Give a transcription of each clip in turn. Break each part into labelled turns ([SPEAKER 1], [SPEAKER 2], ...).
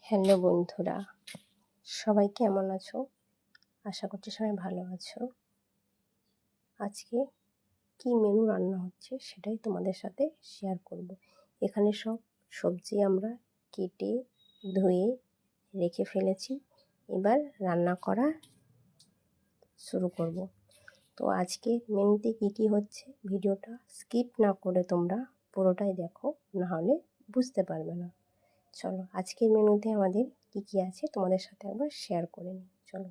[SPEAKER 1] Hello বন্ধুরা, সবাই কেমন আছো? আশা করছি সবাই ভালো আছো। আজকে কি মেনু রান্না হচ্ছে সেটাই তোমাদের সাথে শেয়ার করব। এখানে সব সবজি আমরা কেটে ধুয়ে রেখে ফেলেছি, এবার রান্না করা শুরু করব। তো আজকে মেনুতে কী হচ্ছে ভিডিওটা স্কিপ না করে তোমরা পুরোটাই দেখো, নাহলে বুঝতে পারবে না। চলো আজকের মেনুতে আমাদের কী আছে তোমাদের সাথে একবার শেয়ার করে নিই। চলো,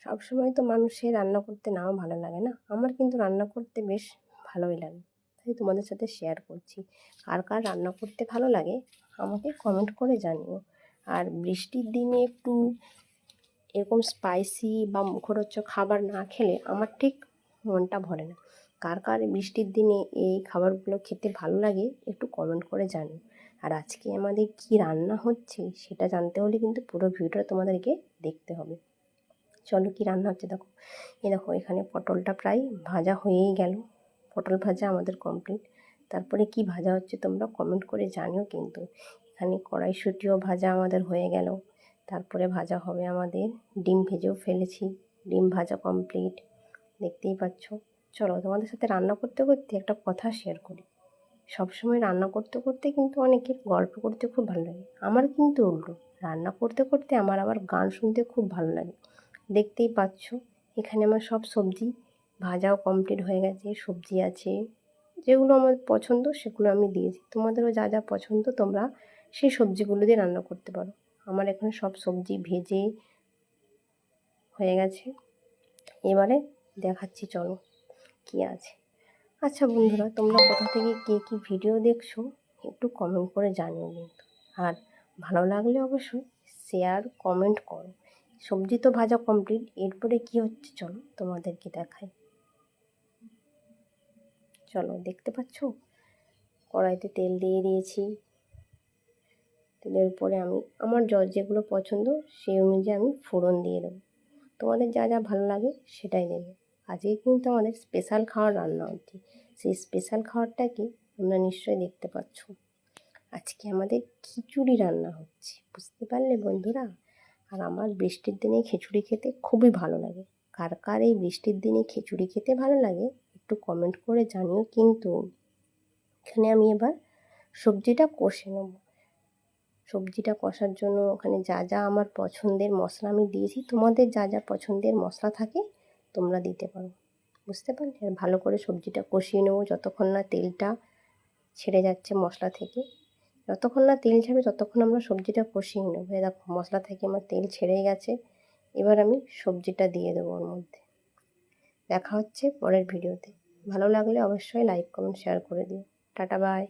[SPEAKER 1] সবসময় তো মানুষের রান্না করতে নাও ভালো লাগে না, আমার কিন্তু রান্না করতে বেশ ভালোই লাগে, তাই তোমাদের সাথে শেয়ার করছি। কার কার রান্না করতে ভালো লাগে আমাকে কমেন্ট করে জানিও। আর বৃষ্টির দিনে একটু এরকম স্পাইসি বা মুখরোচক খাবার না খেলে আমার ঠিক মনটা ভরে না। কার কার বৃষ্টির দিনে এই খাবারগুলো খেতে ভালো লাগে একটু কমেন্ট করে জানিও। আর আজকে আমাদের কি রান্না হচ্ছে সেটা জানতে হলে কিন্তু পুরো ভিডিওটা তোমাদেরকে দেখতে হবে। চলো কি রান্না হচ্ছে দেখো। দেখো এখানে পটলটা প্রায় ভাজা হয়েই গেল, পটল ভাজা আমাদের কমপ্লিট। তারপরে কি ভাজা হচ্ছে তোমরা কমেন্ট করে জানিও কিন্তু। এখানে কড়াইশুঁটিও ভাজা আমাদের হয়ে গেল, তারপরে ভাজা হবে আমাদের ডিম ভেজেও ফেলেছি, ডিম ভাজা কমপ্লিট, দেখতেই পাচ্ছ। চলো তোমাদের সাথে রান্না করতে করতে একটা কথা শেয়ার করি। সবসময় রান্না করতে করতে কিন্তু অনেকের গল্প করতে খুব ভালো লাগে, আমার কিন্তু উল্টো, রান্না করতে করতে আমার আবার গান শুনতে খুব ভালো লাগে। দেখতেই পাচ্ছ এখানে আমার সব সবজি ভাজাও কমপ্লিট হয়ে গেছে, সবজি আছে যেগুলো আমার পছন্দ সেগুলো আমি দিয়েছি। তোমাদেরও যা যা পছন্দ তোমরা সেই সবজিগুলো দিয়ে রান্না করতে পারো। আমার এখানে সব সবজি ভেজে হয়ে গেছে, এবারে দেখাচ্ছি চলো কি আছে। আচ্ছা বন্ধুরা, তোমরা কোথা থেকে কে কী ভিডিও দেখছো একটু কমেন্ট করে জানিও কিন্তু। আর ভালো লাগলে অবশ্যই শেয়ার কমেন্ট করো। সবজি তো ভাজা কমপ্লিট, এরপরে কি হচ্ছে চলো তোমাদেরকে দেখাই। চলো দেখতে পাচ্ছ কড়াইতে তেল দিয়ে দিয়েছি, তেলের উপরে আমি আমার যেগুলো পছন্দ সেই অনুযায়ী আমি ফোড়ন দিয়ে দেবো। তোমাদের যা যা ভালো লাগে সেটাই দেবে। আজকে কিন্তু আমাদের স্পেশাল খাবার রান্না হচ্ছে, সেই স্পেশাল খাবারটা কি তোমরা নিশ্চয়ই দেখতে পাচ্ছ। আজকে আমাদের খিচুড়ি রান্না হচ্ছে, বুঝতে পারলে বন্ধুরা। আর আমার বৃষ্টির দিনে খিচুড়ি খেতে খুবই ভালো লাগে। কার কার এই বৃষ্টির দিনে খিচুড়ি খেতে ভালো লাগে একটু কমেন্ট করে জানিও কিন্তু। এখানে আমি এবার সবজিটা কষে নেব। সবজিটা কষার জন্য ওখানে যা যা আমার পছন্দের মশলা আমি দিয়েছি, তোমাদের যা যা পছন্দের মশলা থাকে তোমরা দিতে পারো, বুঝতে পারলে। আর ভালো করে সবজিটা কষিয়ে নেবো যতক্ষণ না তেলটা ছেড়ে যাচ্ছে মশলা থেকে। যতক্ষণ না তেল ছাড়বে ততক্ষণ আমরা সবজিটা কষিয়ে নেবো। দেখো মশলা থেকে আমার তেল ছেড়ে গেছে, এবার আমি সবজিটা দিয়ে দেবো ওর মধ্যে। দেখা হচ্ছে পরের ভিডিওতে। ভালো লাগলে অবশ্যই লাইক কমেন্ট শেয়ার করে দিও। Tata bye.